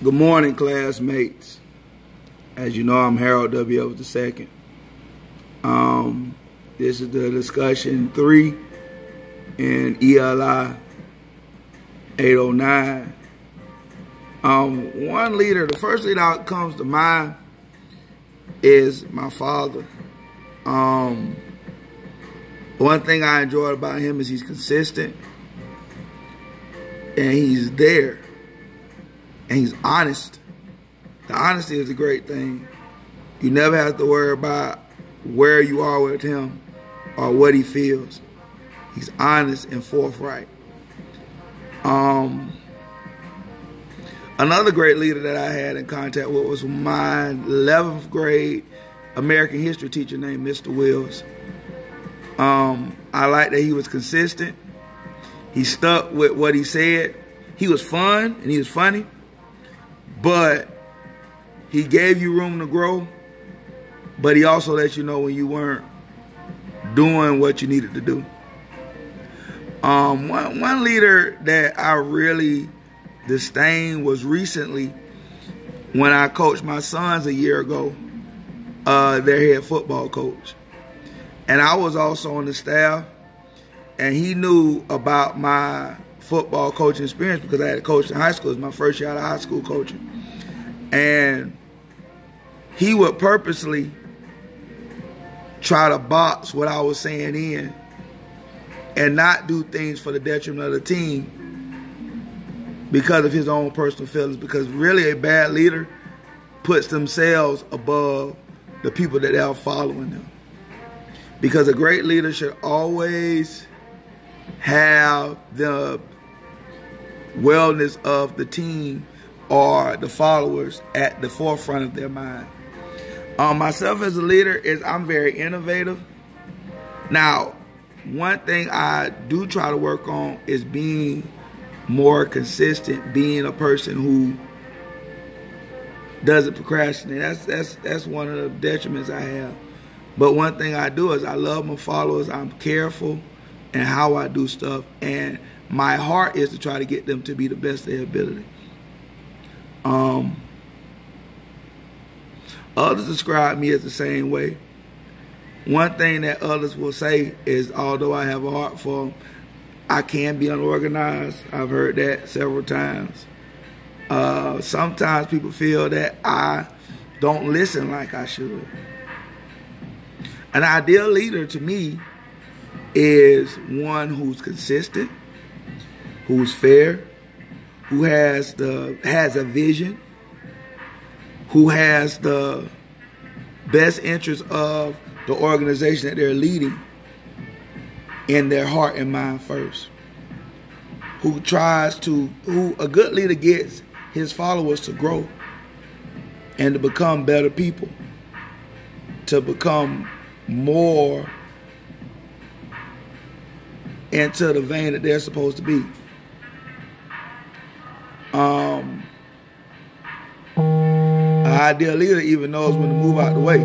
Good morning, classmates. As you know, I'm Harold W. Evans II. This is the discussion 3 in ELI 809. The first leader that comes to mind is my father. One thing I enjoy about him is he's consistent and he's there and he's honest. The honesty is a great thing. You never have to worry about where you are with him or what he feels. He's honest and forthright. Another great leader that I had in contact with was my 11th grade American history teacher named Mr. Wills. I like that he was consistent. He stuck with what he said. He was fun and he was funny, but he gave you room to grow, but he also let you know when you weren't doing what you needed to do. One leader that I really disdained was recently when I coached my sons a year ago, their head football coach. And I was also on the staff, and he knew about my football coaching experience because I had coached in high school. It was my first year out of high school coaching. And he would purposely try to box what I was saying in and not do things for the detriment of the team because of his own personal feelings. Because really a bad leader puts themselves above the people that are following them. Because a great leader should always have the wellness of the team or the followers at the forefront of their mind. Myself as a leader is I'm very innovative. Now, one thing I do try to work on is being more consistent, being a person who doesn't procrastinate. That's one of the detriments I have. But one thing I do is I love my followers. I'm careful in how I do stuff, and my heart is to try to get them to be the best of their ability. Others describe me as the same way. One thing that others will say is, although I have a heart for them, I can be unorganized. I've heard that several times. Sometimes people feel that I don't listen like I should. An ideal leader to me is one who's consistent, who's fair, who has a vision, who has the best interest of the organization that they're leading in their heart and mind first. A good leader gets his followers to grow and to become better people, to become more into the vein that they're supposed to be. An ideal leader even knows when to move out the way.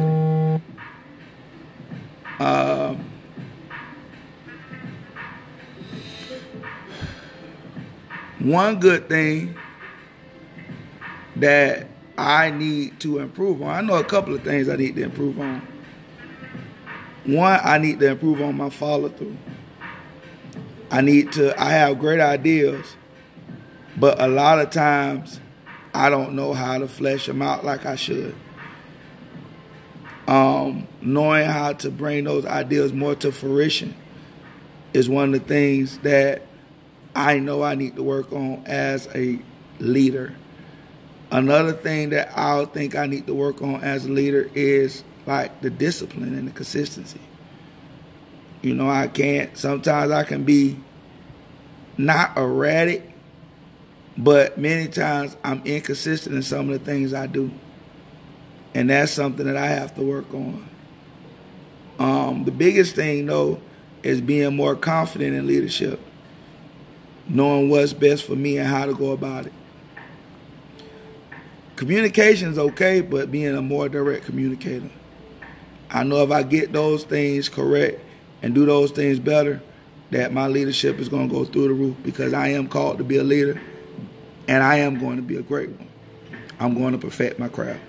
One good thing that I need to improve on, I know a couple of things I need to improve on. One, I need to improve on my follow-through. I have great ideas, but a lot of times I don't know how to flesh them out like I should. Knowing how to bring those ideas more to fruition is one of the things that I know I need to work on as a leader. Another thing that I think I need to work on as a leader is like the discipline and the consistency. You know, sometimes I can be not erratic, but many times I'm inconsistent in some of the things I do. And that's something that I have to work on. The biggest thing, though, is being more confident in leadership, knowing what's best for me and how to go about it. Communication is okay, but being a more direct communicator. I know if I get those things correct and do those things better, that my leadership is going to go through the roof, because I am called to be a leader, and I am going to be a great one. I'm going to perfect my craft.